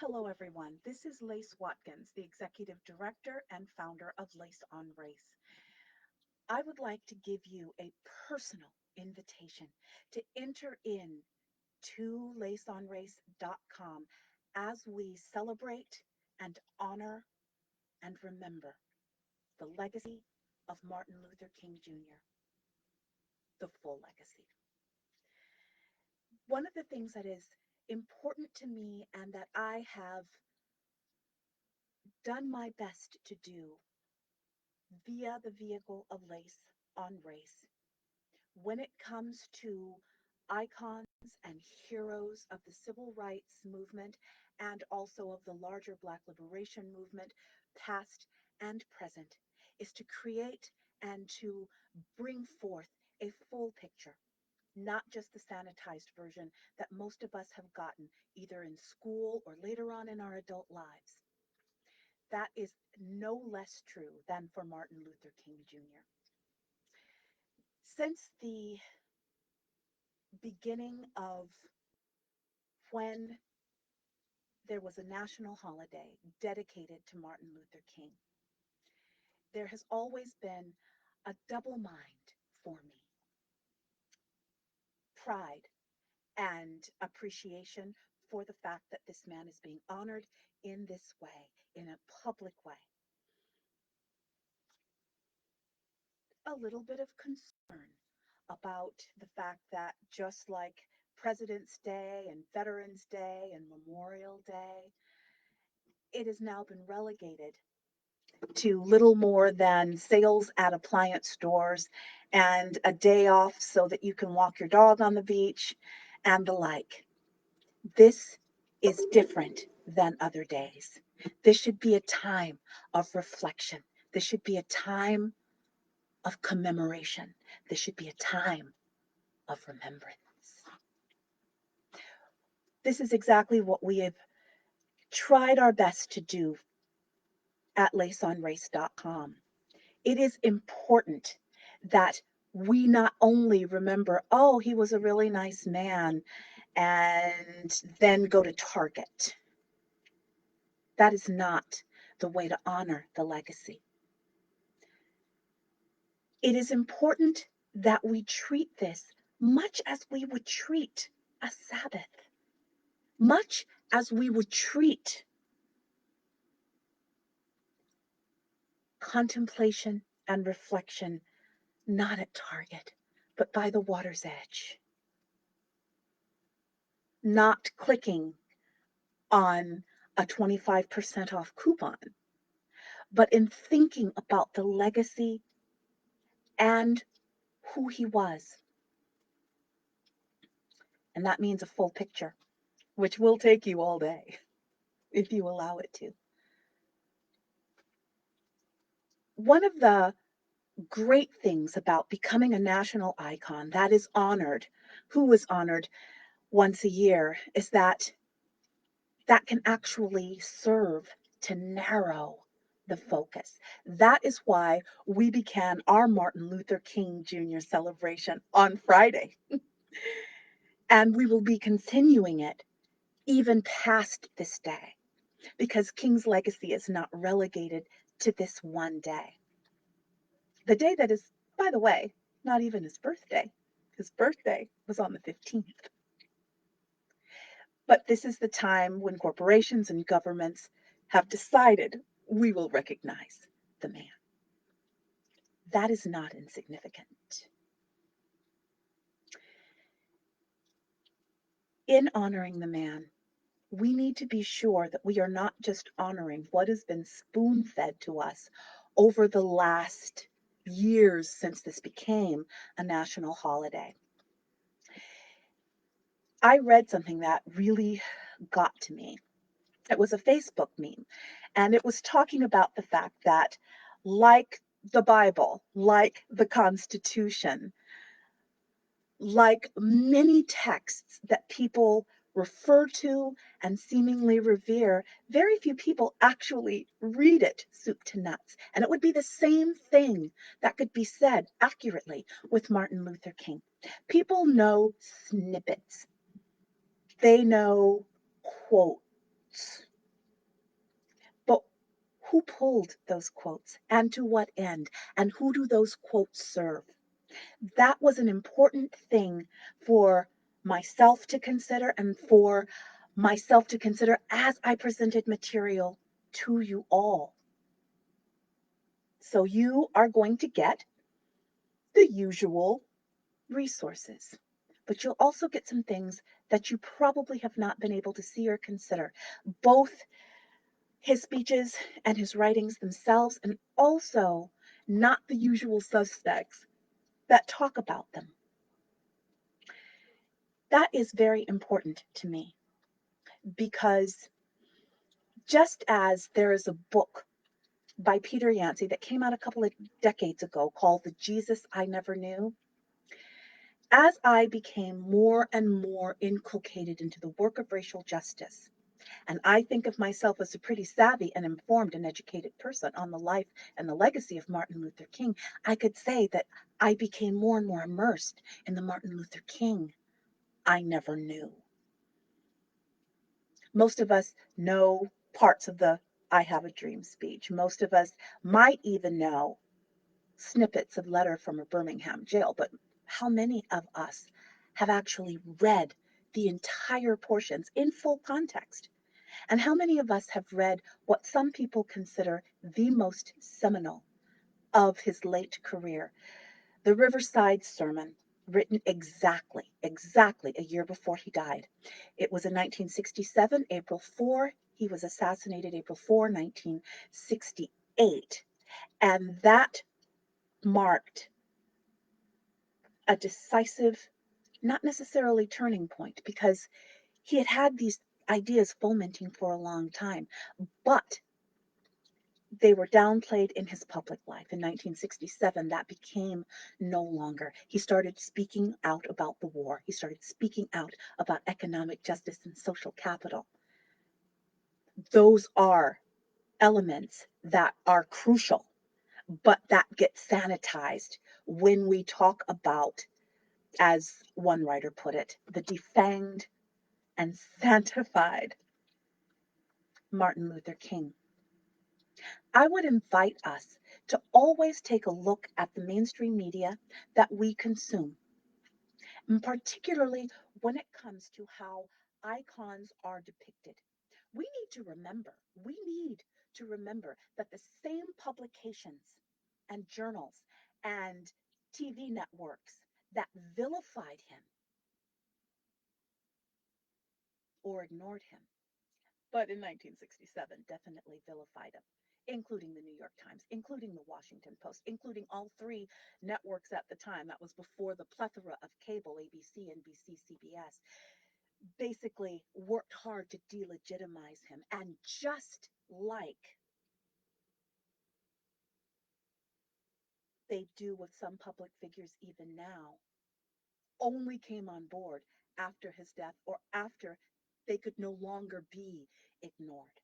Hello, everyone. This is Lace Watkins, the Executive Director and founder of Lace on Race. I would like to give you a personal invitation to enter in to laceonrace.com as we celebrate and honor and remember the legacy of Martin Luther King Jr., the full legacy. One of the things that is important to me and that I have done my best to do via the vehicle of Lace on Race. When it comes to icons and heroes of the civil rights movement and also of the larger Black liberation movement, past and present, is to create and to bring forth a full picture, not just the sanitized version that most of us have gotten either in school or later on in our adult lives. That is no less true than for Martin Luther King Jr. Since the beginning of when there was a national holiday dedicated to Martin Luther King, there has always been a double mind for me: pride and appreciation for the fact that this man is being honored in this way, in a public way. A little bit of concern about the fact that just like President's Day and Veterans Day and Memorial Day, it has now been relegated to little more than sales at appliance stores and a day off so that you can walk your dog on the beach and the like. This is different than other days. This should be a time of reflection. This should be a time of commemoration. This should be a time of remembrance. This is exactly what we have tried our best to do at laceonrace.com. It is important that we not only remember, oh, he was a really nice man, and then go to Target. That is not the way to honor the legacy. It is important that we treat this much as we would treat a Sabbath, much as we would treat contemplation and reflection, not at Target, but by the water's edge, not clicking on a 25% off coupon, but in thinking about the legacy and who he was. And that means a full picture, which will take you all day if you allow it to. One of the great things about becoming a national icon that is honored, who is honored once a year, is that that can actually serve to narrow the focus. That is why we began our Martin Luther King Jr. celebration on Friday. And we will be continuing it even past this day, because King's legacy is not relegated to this one day. The day that is, by the way, not even his birthday. His birthday was on the 15th. But this is the time when corporations and governments have decided we will recognize the man. That is not insignificant. In honoring the man, we need to be sure that we are not just honoring what has been spoon fed to us over the last years since this became a national holiday. I read something that really got to me. It was a Facebook meme, and it was talking about the fact that, like the Bible, like the Constitution, like many texts that people refer to and seemingly revere, very few people actually read it soup to nuts. And it would be the same thing that could be said accurately with Martin Luther King. People know snippets, they know quotes, Who pulled those quotes and to what end? And who do those quotes serve? That was an important thing for myself to consider and for myself to consider as I presented material to you all. So you are going to get the usual resources, but you'll also get some things that you probably have not been able to see or consider, both his speeches and his writings themselves, and also not the usual suspects that talk about them. That is very important to me because just as there is a book by Peter Yancey that came out a couple of decades ago called The Jesus I Never Knew, as I became more and more inculcated into the work of racial justice, and I think of myself as a pretty savvy and informed and educated person on the life and the legacy of Martin Luther King, I could say that I became more and more immersed in the Martin Luther King I never knew. Most of us know parts of the I Have a Dream speech. Most of us might even know snippets of letter from a Birmingham jail, but how many of us have actually read the entire portions in full context? And how many of us have read what some people consider the most seminal of his late career, the Riverside Sermon, written exactly a year before he died. It was in 1967, April 4. He was assassinated April 4, 1968. And that marked a decisive, not necessarily turning point, because he had had these ideas fomenting for a long time, but they were downplayed in his public life. In 1967, that became no longer. He started speaking out about the war. He started speaking out about economic justice and social capital. Those are elements that are crucial, but that get sanitized when we talk about, as one writer put it, the defanged and sanctified Martin Luther King. I would invite us to always take a look at the mainstream media that we consume, and particularly when it comes to how icons are depicted. We need to remember that the same publications and journals and TV networks that vilified him or ignored him, but in 1967 definitely vilified him, including the New York Times, including the Washington Post, including all three networks at the time. That was before the plethora of cable, ABC, NBC, CBS, basically worked hard to delegitimize him. And just like they do with some public figures even now, only came on board after his death or after they could no longer be ignored.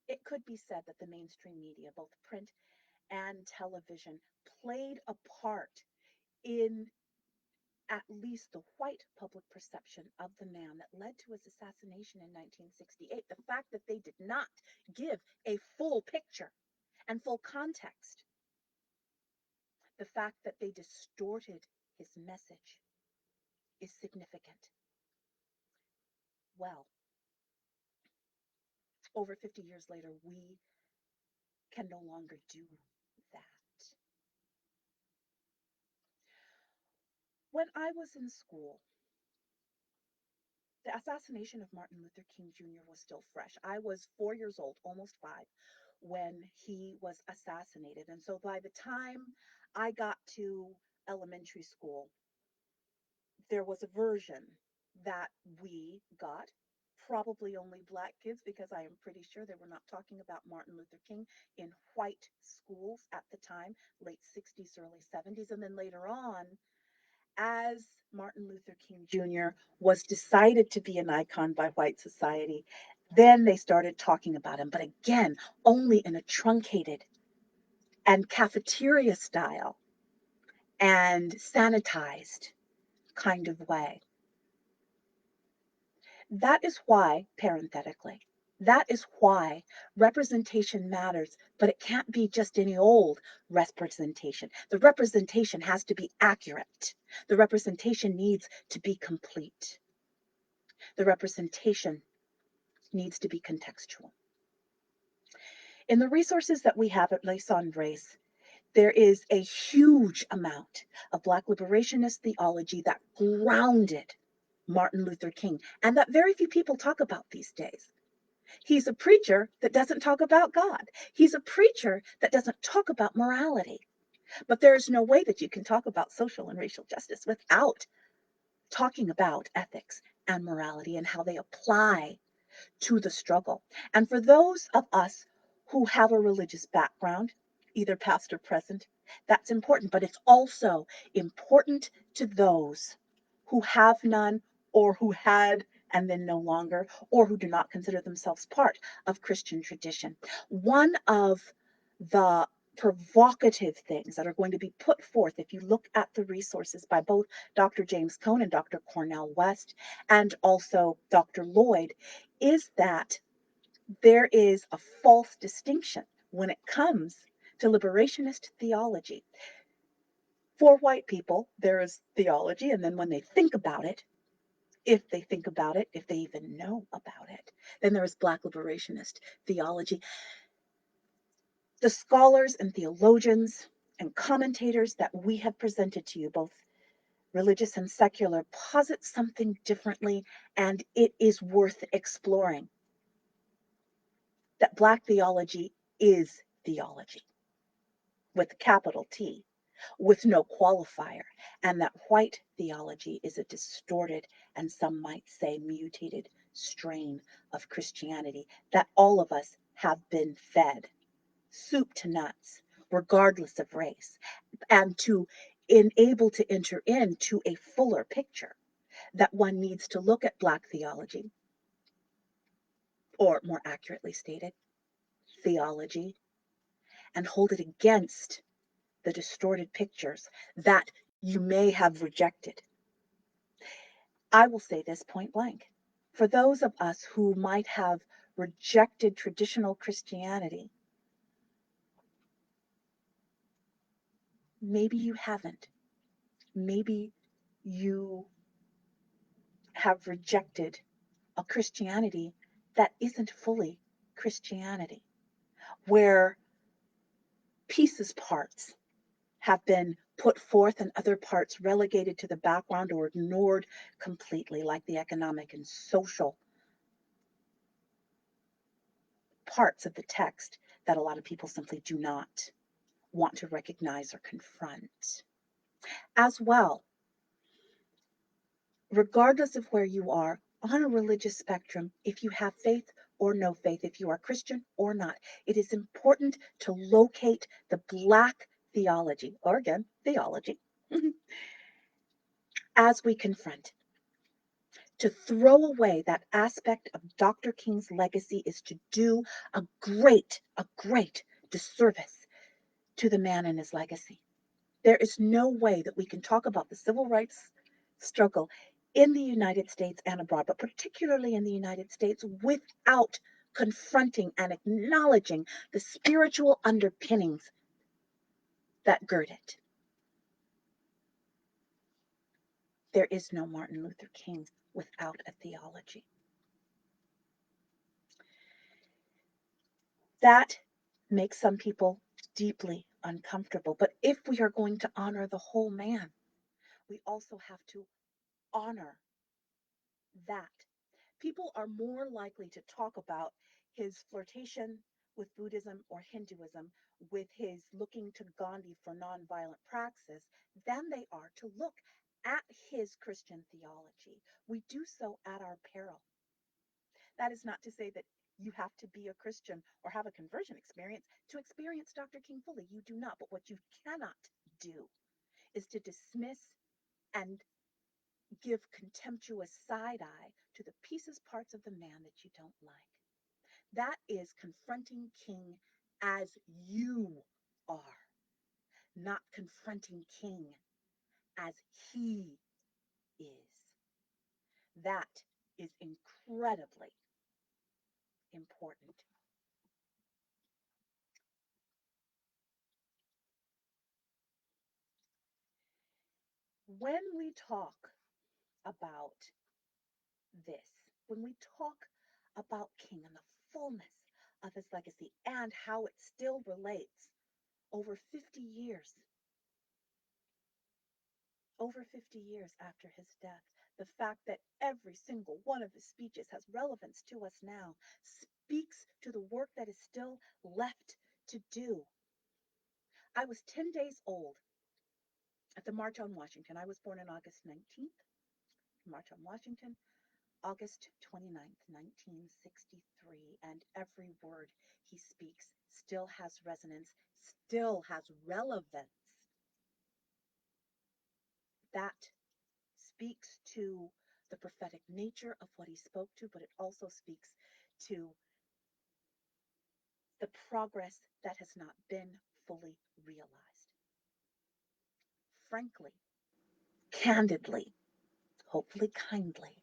It could be said that the mainstream media, both print and television, played a part in at least the white public perception of the man that led to his assassination in 1968. The fact that they did not give a full picture and full context, the fact that they distorted his message is significant. Well, over 50 years later, we can no longer do that. When I was in school, the assassination of Martin Luther King Jr. was still fresh. I was 4 years old, almost five, when he was assassinated. And so by the time I got to elementary school, there was a version that we got, probably only Black kids, because I am pretty sure they were not talking about Martin Luther King in white schools at the time, late 60s, early 70s. And then later on, as Martin Luther King Jr. was decided to be an icon by white society, then they started talking about him, but again, only in a truncated and cafeteria style and sanitized kind of way. That is why, parenthetically, That is why representation matters, but it can't be just any old representation. The representation has to be accurate. The representation needs to be complete. The representation needs to be contextual. In the resources that we have at Liaison Race, there is a huge amount of Black liberationist theology that grounded Martin Luther King, and that very few people talk about these days. He's a preacher that doesn't talk about God. He's a preacher that doesn't talk about morality. But there is no way that you can talk about social and racial justice without talking about ethics and morality and how they apply to the struggle. And for those of us who have a religious background, either past or present, that's important. But it's also important to those who have none, or who had and then no longer, or who do not consider themselves part of Christian tradition. One of the provocative things that are going to be put forth, if you look at the resources by both Dr. James Cone and Dr. Cornel West, and also Dr. Lloyd, is that there is a false distinction when it comes to liberationist theology. For white people, there is theology, and then when they think about it, if they think about it, if they even know about it, then there is Black liberationist theology. The scholars and theologians and commentators that we have presented to you, both religious and secular, posit something differently, and it is worth exploring. That Black theology is theology, with a capital T, with no qualifier, and that white theology is a distorted, and some might say mutated, strain of Christianity that all of us have been fed, soup to nuts, regardless of race, and to enable to enter into a fuller picture, that one needs to look at Black theology, or more accurately stated, theology, and hold it against the distorted pictures that you may have rejected. I will say this point blank. For those of us who might have rejected traditional Christianity, maybe you haven't. Maybe you have rejected a Christianity that isn't fully Christianity, where pieces, parts have been put forth and other parts relegated to the background or ignored completely, like the economic and social parts of the text that a lot of people simply do not want to recognize or confront. As well, regardless of where you are on a religious spectrum, if you have faith or no faith, if you are Christian or not, it is important to locate the Black theology, or again, theology, as we confront. To throw away that aspect of Dr. King's legacy is to do a great disservice to the man and his legacy. There is no way that we can talk about the civil rights struggle in the United States and abroad, but particularly in the United States, without confronting and acknowledging the spiritual underpinnings that gird it. There is no Martin Luther King without a theology. That makes some people deeply uncomfortable. But if we are going to honor the whole man, we also have to honor that. People are more likely to talk about his flirtation with Buddhism or Hinduism, with his looking to Gandhi for nonviolent praxis, than they are to look at his Christian theology. We do so at our peril. That is not to say that you have to be a Christian or have a conversion experience to experience Dr. King fully. You do not. But what you cannot do is to dismiss and give contemptuous side eye to the pieces, parts of the man that you don't like. That is confronting King as you are, not confronting King as he is. That is incredibly, important. When we talk about this, when we talk about King and the fullness of his legacy and how it still relates over 50 years, over 50 years after his death, the fact that every single one of his speeches has relevance to us now speaks to the work that is still left to do. I was 10 days old at the March on Washington. I was born on August 19th, March on Washington, August 29th, 1963, and every word he speaks still has resonance, still has relevance. That speaks to the prophetic nature of what he spoke to, but it also speaks to the progress that has not been fully realized. Frankly, candidly, hopefully kindly,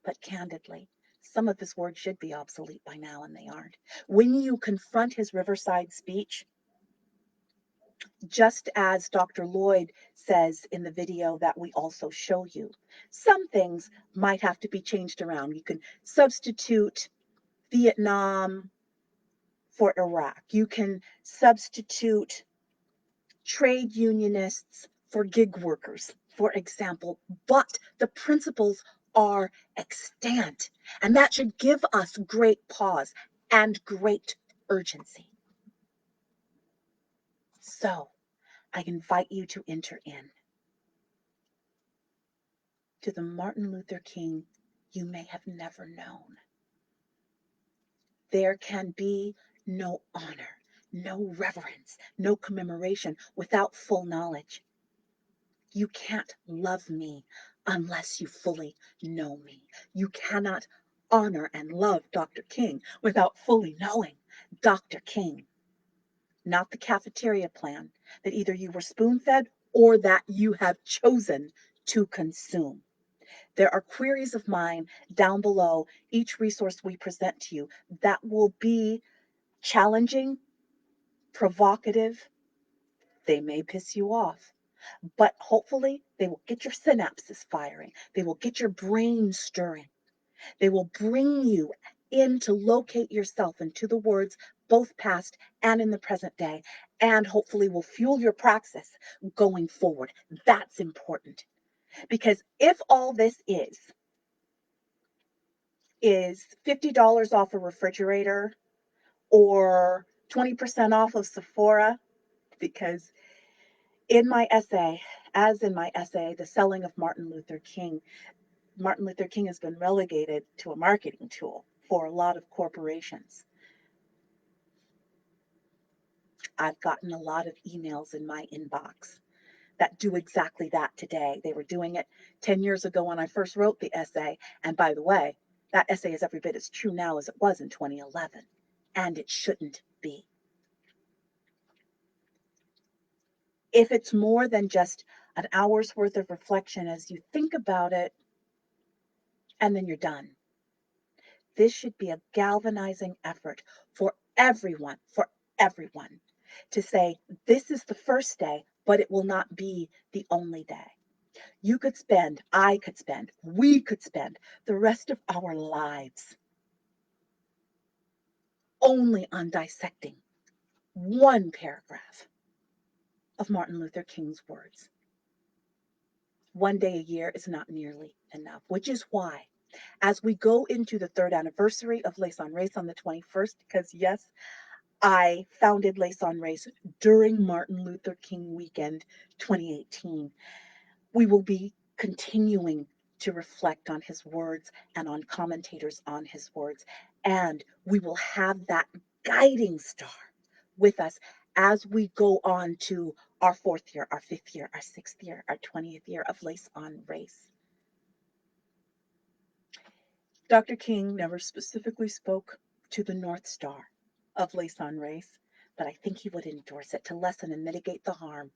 but candidly, some of his words should be obsolete by now, and they aren't. When you confront his Riverside speech, just as Dr. Lloyd says in the video that we also show you, some things might have to be changed around. You can substitute Vietnam for Iraq. You can substitute trade unionists for gig workers, for example, but the principles are extant, and that should give us great pause and great urgency. So I invite you to enter in to the Martin Luther King you may have never known. There can be no honor, no reverence, no commemoration without full knowledge. You can't love me unless you fully know me. You cannot honor and love Dr. King without fully knowing Dr. King. Not the cafeteria plan that either you were spoon-fed or that you have chosen to consume. There are queries of mine down below each resource we present to you that will be challenging, provocative. They may piss you off, but hopefully they will get your synapses firing. They will get your brain stirring. They will bring you in to locate yourself into the words, both past and in the present day, and hopefully will fuel your praxis going forward. That's important. Because if all this is $50 off a refrigerator or 20% off of Sephora, because in my essay, as in my essay, The Selling of Martin Luther King has been relegated to a marketing tool for a lot of corporations. I've gotten a lot of emails in my inbox that do exactly that today. They were doing it 10 years ago when I first wrote the essay. And by the way, that essay is every bit as true now as it was in 2011. And it shouldn't be. If it's more than just an hour's worth of reflection as you think about it, and then you're done. This should be a galvanizing effort for everyone to say, this is the first day, but it will not be the only day. You could spend, I could spend, we could spend the rest of our lives only on dissecting one paragraph of Martin Luther King's words. One day a year is not nearly enough, which is why, as we go into the third anniversary of Lace on Race on the 21st, because yes, I founded Lace on Race during Martin Luther King weekend 2018. We will be continuing to reflect on his words and on commentators on his words. And we will have that guiding star with us as we go on to our fourth year, our fifth year, our sixth year, our 20th year of Lace on Race. Dr. King never specifically spoke to the North Star of Lace on Race, but I think he would endorse it to lessen and mitigate the harm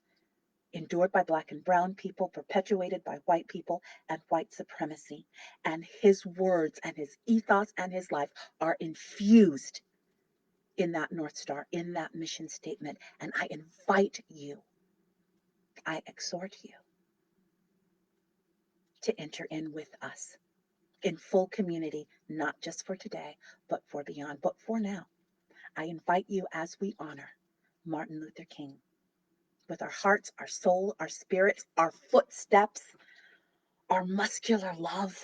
endured by Black and brown people, perpetuated by white people and white supremacy. And his words and his ethos and his life are infused in that North Star, in that mission statement. And I invite you, I exhort you to enter in with us in full community, not just for today, but for beyond, but for now. I invite you as we honor Martin Luther King with our hearts, our soul, our spirits, our footsteps, our muscular love,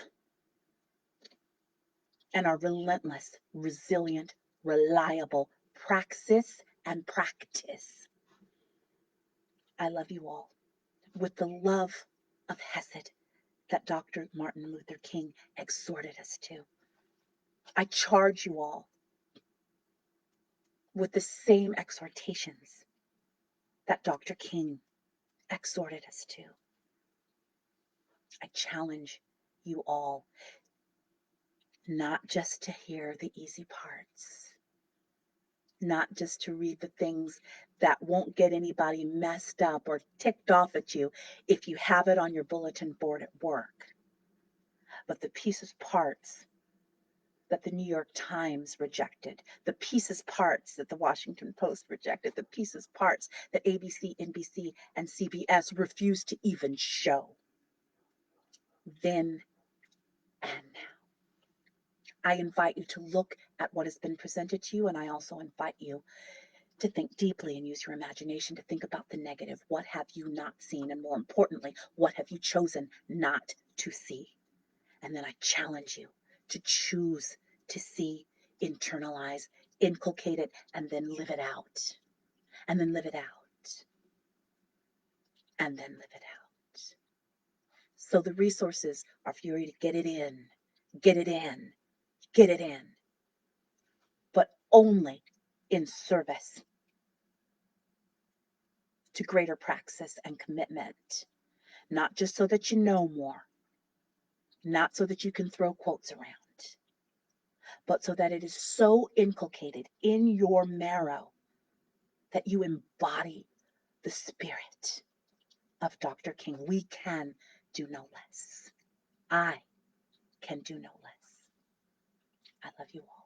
and our relentless, resilient, reliable praxis and practice. I love you all with the love of Hesed that Dr. Martin Luther King exhorted us to. I charge you all with the same exhortations that Dr. King exhorted us to. I challenge you all not just to hear the easy parts, not just to read the things that won't get anybody messed up or ticked off at you if you have it on your bulletin board at work, but the pieces parts that the New York Times rejected, the pieces parts that the Washington Post rejected, the pieces parts that ABC, NBC, and CBS refused to even show. Then and now, I invite you to look at what has been presented to you, and I also invite you to think deeply and use your imagination to think about the negative. What have you not seen? And more importantly, what have you chosen not to see? And then I challenge you to choose to see, internalize, inculcate it, and then live it out. And then live it out. And then live it out. So the resources are for you to get it in, get it in, get it in, but only in service to greater praxis and commitment. Not just so that you know more, not so that you can throw quotes around, but so that it is so inculcated in your marrow that you embody the spirit of Dr. King. We can do no less. I can do no less. I love you all.